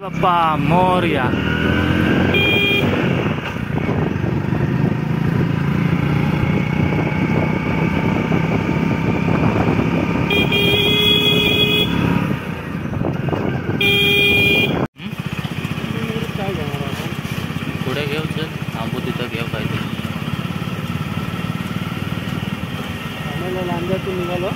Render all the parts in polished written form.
बाप्पा मोरया. पुढे घेऊ चल, थांबू तिथं घेऊ पाहिजे. आम्हाला लांब्यातून निघालो.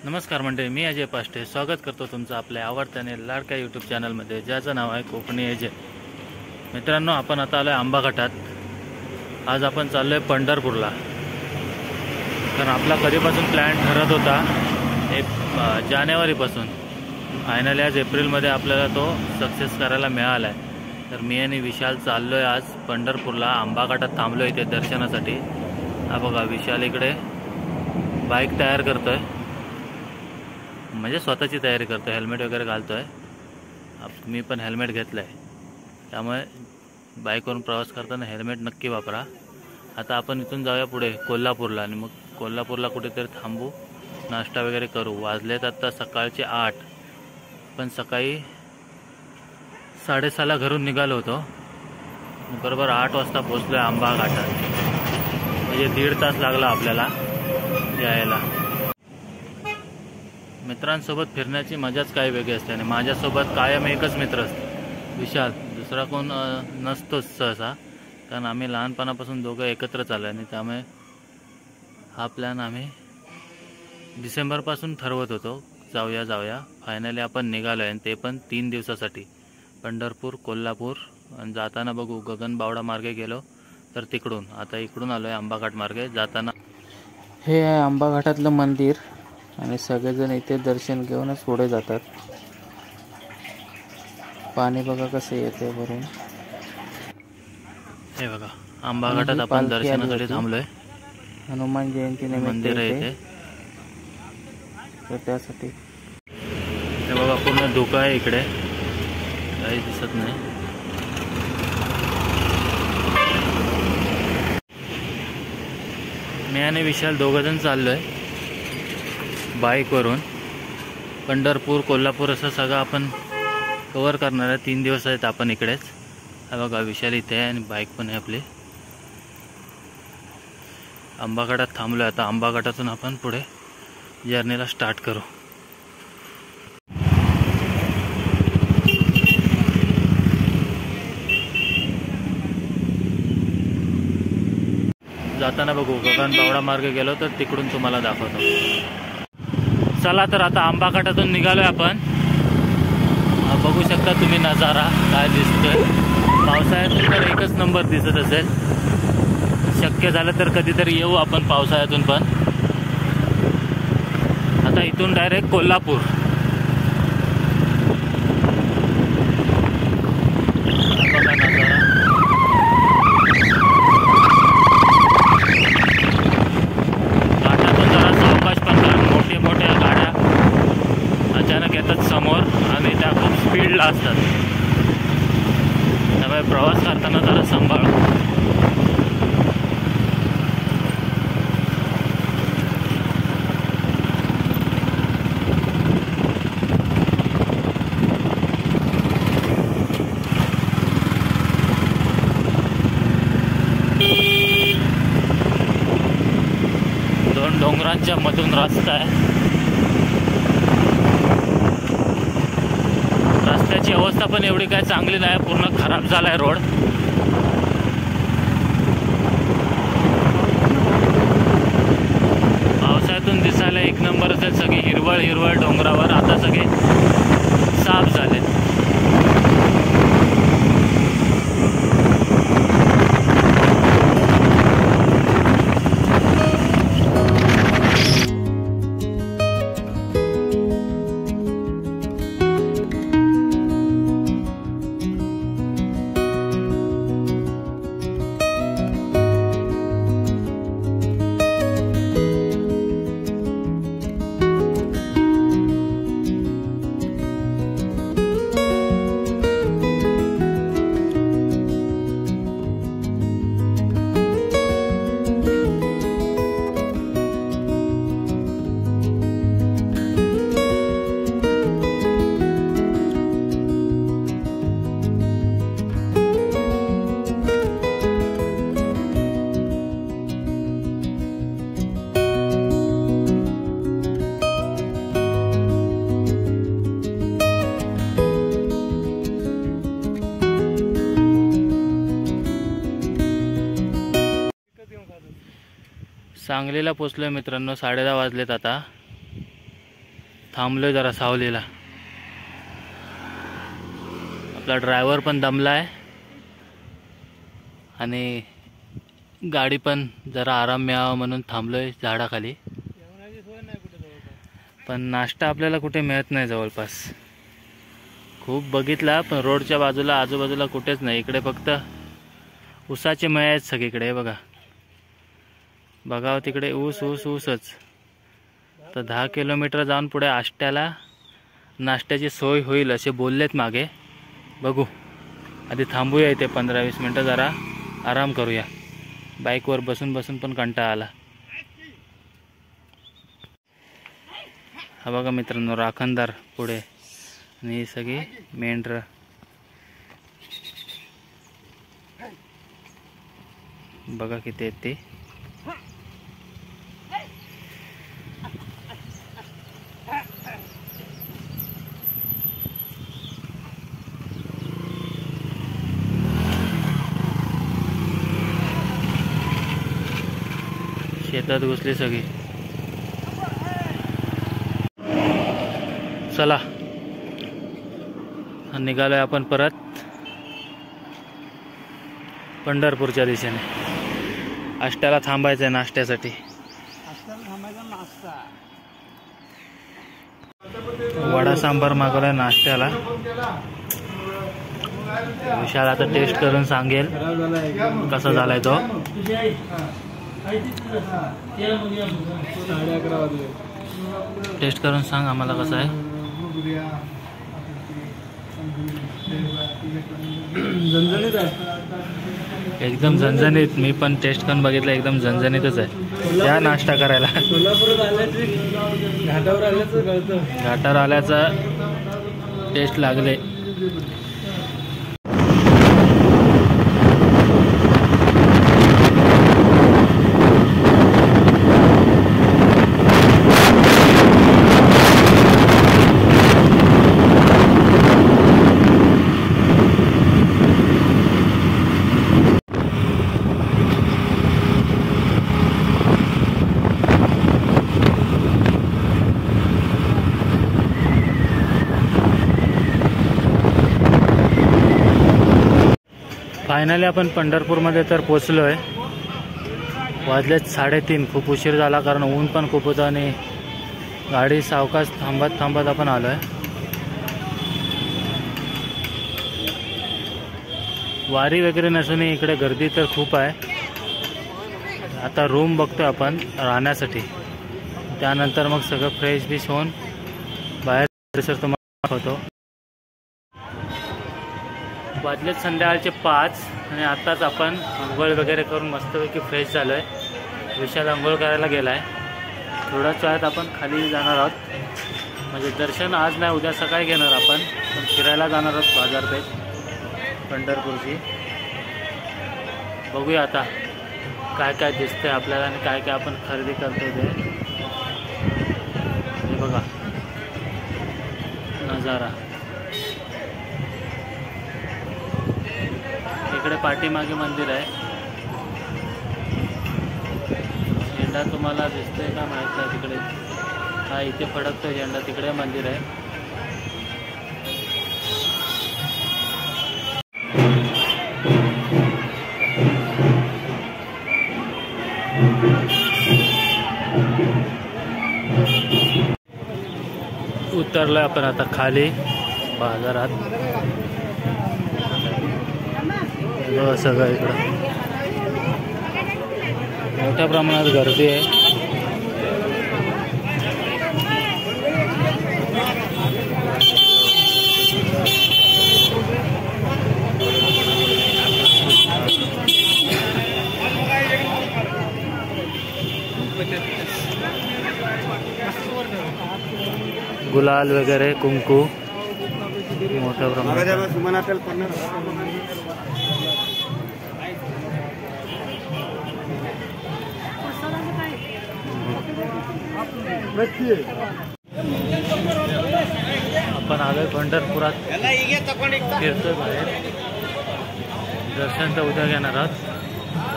नमस्कार मंडळी, मी अजय पाष्टे स्वागत करतो तुमचं आपल्या आवडत्या आणि लाडक्या यूट्यूब चॅनलमध्ये, ज्याचं नाव आहे कोकणी अजय. मित्रांनो, आपण आता आलो आहे आंबा घाटात. आज आपण चाललो आहे पंढरपूरला. कारण आपला कधीपासून प्लॅन ठरत होता, जानेवारीपासून. फायनली आज एप्रिलमध्ये आपल्याला तो सक्सेस करायला मिळाला आहे. तर मी आणि विशाल चाललो आहे आज पंढरपूरला. आंबा घाटात थांबलो इथे दर्शनासाठी. हा बघा, विशाल इकडे बाईक तयार करतोय, म्हणजे स्वतःची तयारी करतो. हेल्मेट वगैरे घालतोय. मी पण हेल्मेट घेतलं आहे, त्यामुळे बाईकवरून प्रवास करताना हेल्मेट नक्की वापरा. आता आपण इथून जाऊया पुढे कोल्हापूरला, आणि मग कोल्हापूरला कुठेतरी थांबू, नाश्ता वगैरे करू. वाजलेत आता सकाळचे 8. पण सकाळी 6:30ला घरून निघालो होतो. बरोबर 8 वाजता पोचलो आहे आंबा घाटात. म्हणजे 1.5 तास लागला आपल्याला यायला. मित्रांसोबत फिरण्याची मजाच काही वेगळी असते. आणि माझ्यासोबत कायम एकच मित्र असतो, विशाल. दुसरा कोण नसतोच सहसा, कारण आम्ही लहानपणापासून दोघं एकत्र चाललो आहे. आणि त्यामुळे हा प्लॅन आम्ही डिसेंबरपासून ठरवत होतो, जाऊया. फायनली आपण निघालो आहे, आणि ते पण 3 दिवसासाठी. पंढरपूर, कोल्हापूर, आणि जाताना बघू गगनबावडा मार्गे गेलो तर तिकडून. आता इकडून आलो आहे आंबाघाट मार्गे जाताना. हे आहे आंबा घाटातलं मंदिर, आणि सगळेजण इथे दर्शन घेऊनच पुढे जातात. पाणी बघा कसं येते भरून. हे बघा, आंबा घाटात आपण दर्शनासाठी थांबलोय. हनुमान जयंती मंदिर आहे इथे, तर त्यासाठी. हे बघा, पूर्ण धुकं आहे इकडे, काही दिसत नाही. मी आणि विशाल दोघंजण चाललोय बाईकवरून. पंढरपूर, कोल्हापूर असं सगळं आपण कव्हर करणार आहे. 3 दिवस आहेत आपण इकडेच. हा बघा, विशाल इथे आहे, आणि बाईक पण आहे आपली. आंबाघाटात थांबलो. आता आंबाघाटातून आपण पुढे जर्नीला स्टार्ट करू. जाताना बघू, गगन बावडा मार्ग गेलो तर तिकडून तुम्हाला दाखवतो. चला तर आता आंबाघाटातून निघालोय आपण. बघू शकता तुम्ही नजारा काय दिसतोय. पावसाळ्यातून तर एकच नंबर दिसत असेल. शक्य झालं तर कधीतरी येऊ आपण पावसाळ्यातून पण. आता इथून डायरेक्ट कोल्हापूर. बघा नजारा. घाटातून जरा सावकाश पण, कारण मोठ्या मोठ्या गाड्या अचानक येतात समोर आणि त्या खूप स्पीडला असतात. त्यामुळे प्रवास करताना जरा सांभाळ. दोन डोंगरांच्या मधून रस्ता आहे. रस्त्याची अवस्था पण एवढी काय चांगली नाही, पूर्ण खराब झालाय रोड. पावसाळ्यातून दिसायला एक नंबर असेल. सगळी हिरवळ हिरवळ डोंगरावर आता सगळे साफ झाले. सांगलीला पोचलोय मित्रांनो. 10:30 वाजलेत आता. थांबलोय जरा सावलीला. आपला ड्रायव्हर पण दमलाय आणि गाडी पण जरा आराम मिळावा म्हणून थांबलोय झाडाखाली. पण नाश्ता आपल्याला कुठे मिळत नाही जवळपास. खूप बघितला पण रोडच्या बाजूला आजूबाजूला कुठेच नाही. इकडे फक्त ऊसाचे मळे आहेत सगळीकडे. हे बघा, बघावं तिकडे ऊस ऊस ऊसच. तर 10 किलोमीटर जाऊन पुढे आष्ट्याला नाश्त्याची सोय होईल असे बोललेत मागे. बघू, आधी थांबूया इथे 15-20 मिनटं, जरा आराम करूया. बाईकवर बसून बसून पण कंटाळा आला. हा बघा मित्रांनो, राखणदार पुढे आणि ही सगळी मेंढरं. बघा किती आहेत ते. शेतात घुसली सगळी. चला निघालोय आपण परत पंढरपूरच्या दिशेने. आष्ट्याला थांबायचं आहे नाश्त्यासाठी. वडा सांबार मागवलाय नाश्त्याला. विशाल आता टेस्ट करून सांगेल कसा झालाय तो. 11:30 वाजले. टेस्ट करून सांग आम्हाला कसं आहे. झणझणीत आहे, एकदम झणझणीत. मी पण टेस्ट करून बघितलं, एकदम झणझणीतच आहे. या नाश्ता करायला. कोल्हापुरात आल्याची घाटावर आल्याचं कळतं. घाटावर आल्याचा टेस्ट लागले. फायनली आपण पंढरपूरमध्ये तर पोचलो आहे. वाजलेत 3:30. खूप उशीर झाला कारण ऊन पण खूप होतं आणि गाडी सावकाश थांबत थांबत आपण आलो आहे. वारी वगैरे नसून इकडे गर्दी तर खूप आहे. आता रूम बघतोय आपण राहण्यासाठी, त्यानंतर मग सगळं फ्रेश बिश होऊन बाहेर परिसर तुम्हाला दाखवतो. वाजलेत संध्याकाळचे 5 आणि आत्ताच आपण आंघोळ वगैरे करून मस्तपैकी फ्रेश झालो आहे. विशाल आंघोळ करायला गेला आहे. थोड्याच वेळात आपण खाली जाणार आहोत. म्हणजे दर्शन आज नाही, उद्या सकाळी घेणार आपण. पण फिरायला जाणार आहोत बाजारपेठ पंढरपूरची. बघूया आता काय काय दिसते आपल्याला आणि काय काय आपण खरेदी करतो ते. हे बघा नजारा. इकडे पाठीमागे मंदिर आहे. झेंडा तुम्हाला दिसतोय का माहित नाही तिकडे. हा इथे फडकतोय झेंडा, तिकडे मंदिर आहे. उतरलोय आपण आता खाली बाजारात. सगळं इकडं मोठ्या प्रमाणात गर्दी आहे. गुलाल वगैरे, कुंकू मोठ्या प्रमाणात. आपण आलोय पंढरपुरात, फिरतोय बाहेर. दर्शन तर उद्या घेणार आहोत.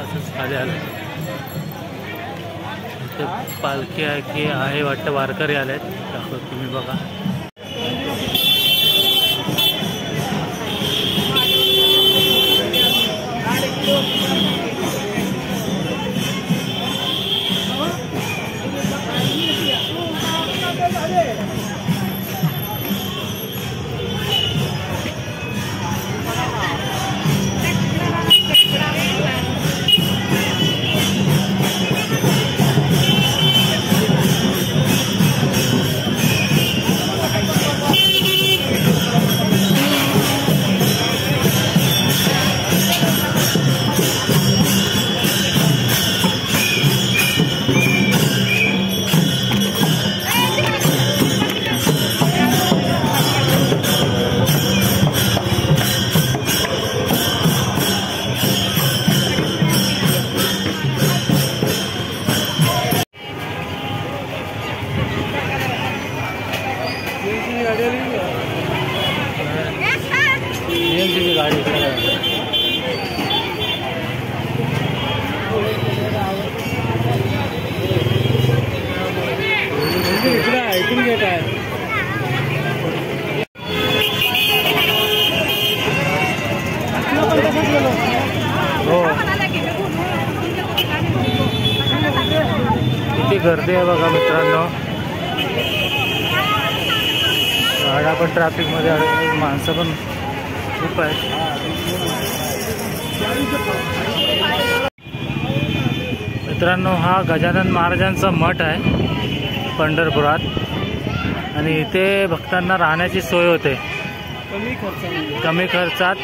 असंच खाली आलं. इथे पालखी आहे की आहे वाटतं, वारकरी आलेत. दाखवतो तुम्ही बघा. गाडी इकडे ऐकून घेत आहे. हो किती गर्दी आहे बघा मित्रांनो. गाड्या पण ट्रॅफिकमध्ये अडकल्या, माणसं पण खूप आहेत. मित्रांनो हा गजानन महाराजांचा मठ आहे पंढरपुरात आणि इथे भक्तांना राहण्याची सोय होते. कमी खर्चात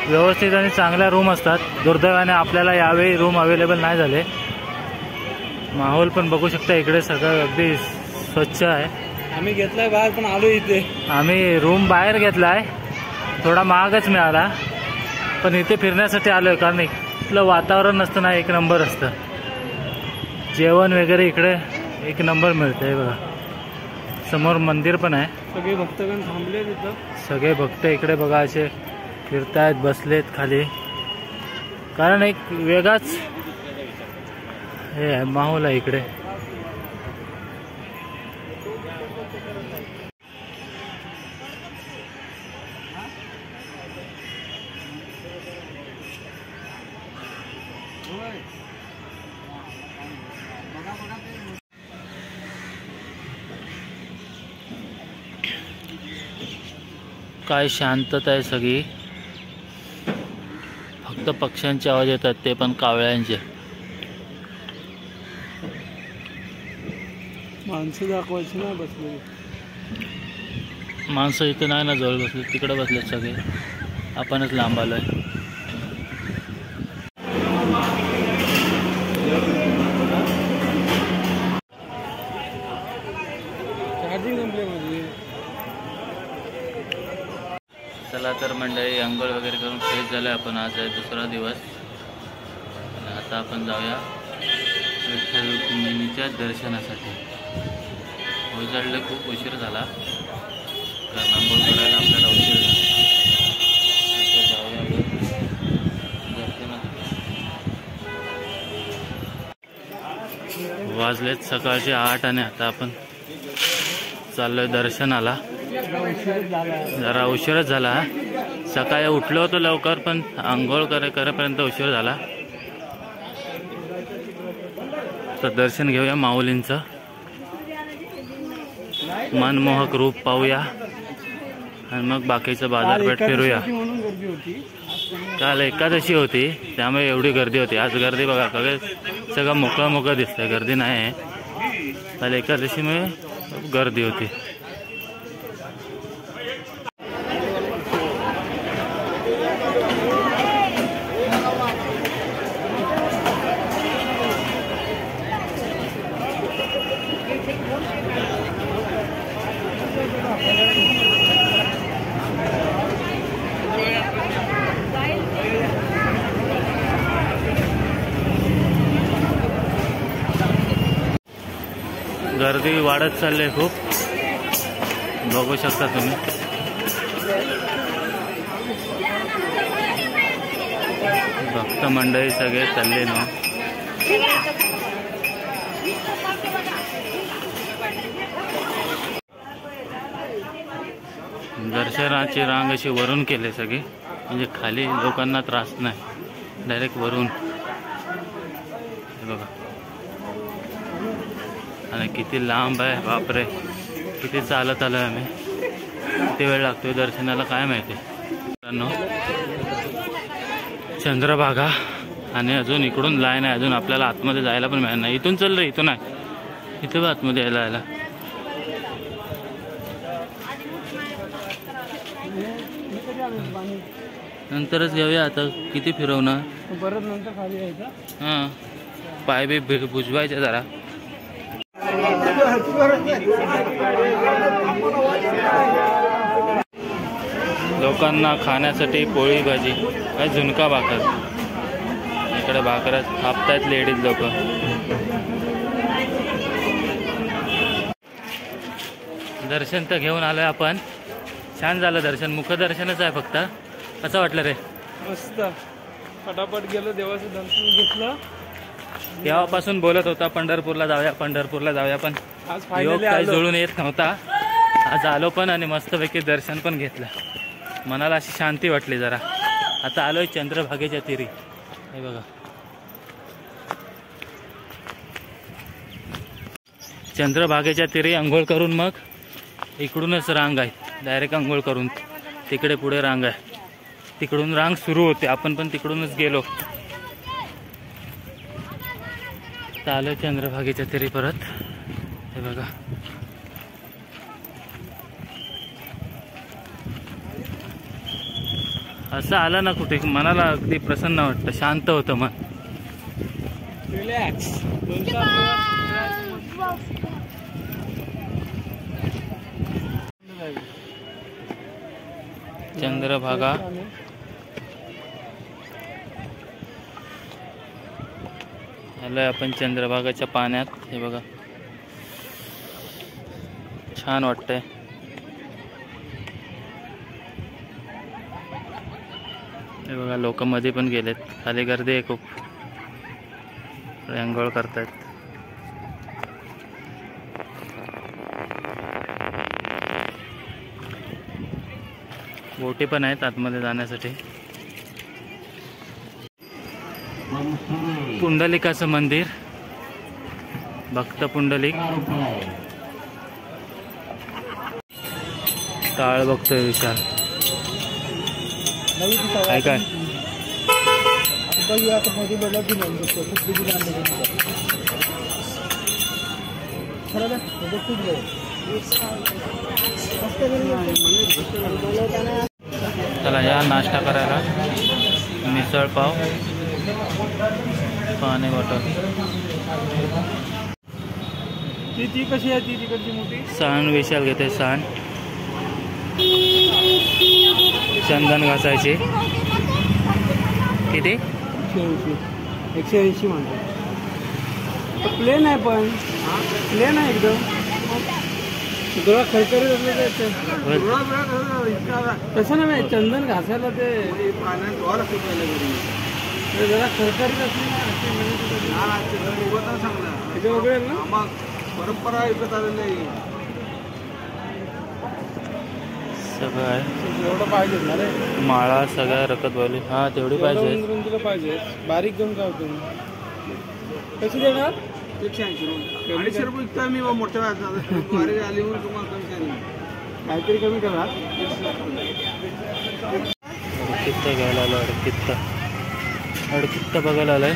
व्यवस्थित आणि चांगल्या रूम असतात. दुर्दैवाने आपल्याला यावेळी रूम अवेलेबल नाही झाले. माहोल पण बघू शकता इकडे सगळं अगदी स्वच्छ आहे. आम्ही घेतलाय बाहेर पण आलो इथे. आम्ही रूम बाहेर घेतलाय, थोडा महागच मिळाला पण इथे फिरण्यासाठी आलोय कारण इथलं वातावरण नसतं ना, एक नंबर असतं. जेवण वगैरे इकडे एक नंबर मिळतंय बघा. समोर मंदिर पण आहे. सगळे भक्तगण थांबले तिथं. सगळे भक्त इकडे बघा असे फिरतायत, बसलेत खाली. कारण एक वेगळाच हे माहोल आहे इकडे. काय शांतता आहे सगळी, फक्त पक्ष्यांचे आवाज येतात, ते पण कावळ्यांचे. माणसं दाखवायची ना बसले. माणसं इथे नाही ना जवळ बसले, तिकडे बसलेत सगळे, आपणच लांब आलोय. चला तर मंडळी, अंघोळ वगैरे करून फ्रेश झालं आपण. आज आहे दुसरा दिवस आणि आता आपण जाऊया विठ्ठल रुक्मिणीच्या दर्शनासाठी. उजळले, खूप उशीर झाला कारण अंघोळ करायला आपल्याला उशीर झाला. आता जाऊया दर्शनासाठी. वाजलेत सकाळचे 8 आणि आता आपण चाललोय दर्शनाला. जरा उशीरच झाला. सकाळी उठलो होतो लवकर, पण आंघोळ करेपर्यंत उशीर झाला. तर दर्शन घेऊया माऊलींचं, मनमोहक रूप पाहूया आणि मग बाकीचं बाजारपेठ फिरूया. काल एकादशी होती त्यामुळे एवढी गर्दी होती. आज गर्दी बघा, सगळं मोकळं दिसतंय, गर्दी नाही आहे. काल एकादशीमुळे गर्दी होती. गर्दी वाढत चालली आहे खूप, बघू शकता तुम्ही. भक्त मंडळी सगळे चालले ना. दर्शनाची रांग अशी वरून केली सगळी, म्हणजे खाली लोकांना त्रास नाही, डायरेक्ट वरून. हे बघा, आणि किती लांब आहे, बापरे. किती चालत आलोय आम्ही, किती वेळ लागतोय दर्शनाला काय माहिती. मित्रांनो, चंद्रभागा आणि अजून इकडून लाईन आहे. अजून आपल्याला आतमध्ये जायला पण मिळणार नाही. इथून चल रे, इथून आहे, इथं आतमध्ये यायला. नंतरच घेऊया, आता किती फिरवणार परत, नंतर खाली यायचं. हां, पाय बी भुजवायचे जरा. लोकांना खाण्यासाठी पोळी भाजी, काय झुणका भाकर. इकडे भाकऱ्या थापतायत लेडीज लोक. दर्शन तर घेऊन आलोय आपण, छान झालं दर्शन. मुखदर्शनच आहे फक्त. कसं वाटलं रे? मस्त, फटाफट गेलो, देवाचं दर्शन घेतलं. तेव्हापासून बोलत होता पंढरपूरला जाऊया, पंढरपूरला जाऊया, पण योग काही जुळून येत नव्हता. आज आलो पण आणि मस्तपैकी दर्शन पण घेतलं. मनाला अशी शांती वाटली जरा. आता आलोय चंद्रभागेच्या तीरी. हे बघा, चंद्रभागेच्या तीरी अंघोळ करून मग इकडूनच रांग आहे, डायरेक्ट अंघोळ करून तिकडे पुढे रांग आहे. तिकडून रांग सुरू होते, आपण पण तिकडूनच गेलो. आलोय चंद्रभागेच्या तीरी परत. हे बघा, असं आलं ना कुठे, मनाला अगदी प्रसन्न वाटतं, शांत होतं मन. रिलॅक्स. चंद्रभागा आलोय आपण चंद्रभागाच्या पाण्यात. हे बघा, छान वाटतंय. हे बघा, लोक मध्ये पण गेलेत, खाली गर्दी आहे खूप, अंघोळ करतायत. बोटी पण आहेत आतमध्ये जाण्यासाठी. पुंडलिकाचं मंदिर, भक्त पुंडलिक. काळ बघतोय विशाल. काय काय चला या नाश्ता करायला मिसळ पाव पाणी बॉटल ती कशी आहे ती तिकडची मोठी सण विशाल घेते सण चंदन घासायचे किती 180 म्हणतो प्लेन आहे पण प्लेन आहे एकदम थोडा खरखरीत असलं तसं नाही चंदन घासायला ते जरा खरखरीत असली ना वगैरे ना परंपरा ऐकत आलेली आहे सगळं आहे एवढं पाहिजे ना रे माळा सगळ्या रकत वाली हा तेवढी पाहिजे तुला पाहिजे बारीक घेऊन का होतो कशी देणार 180 रुपये विकता मी मोठ्या बारीक आली म्हणून तुम्हाला कमी काहीतरी कमी करा अडकित्त घ्यायला आलो अडकित्त बघायला आलाय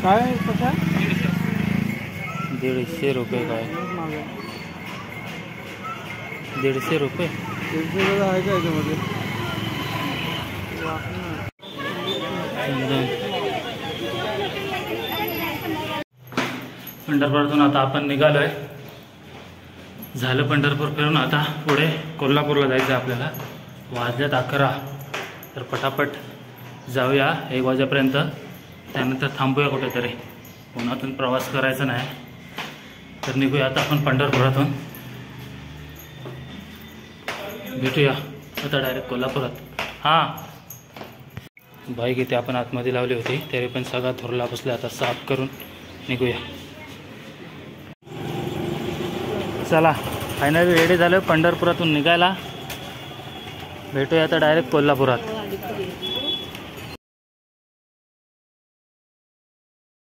काय कसा 150 रुपये काय 150 रुपये आहे का याच्यामध्ये पंढरपुरातून आता आपण निघालोय झालं पंढरपूर फिरून आता पुढे कोल्हापूरला जायचं आपल्याला वाजल्यात 11 तर पटापट जाऊया 1 वाजेपर्यंत त्यानंतर थांबूया कुठेतरी उन्हातून प्रवास करायचा नाही तर निघूया आता आपण पंढरपुरातून भेटूया आता डायरेक्ट कोल्हापुरात हां बाईक इथे आपण आतमध्ये लावली होती तरी पण सगळा थोरला बसला आता साफ करून निघूया चला फायनली रेडी झालं पंढरपुरातून निघायला भेटूया आता डायरेक्ट कोल्हापुरात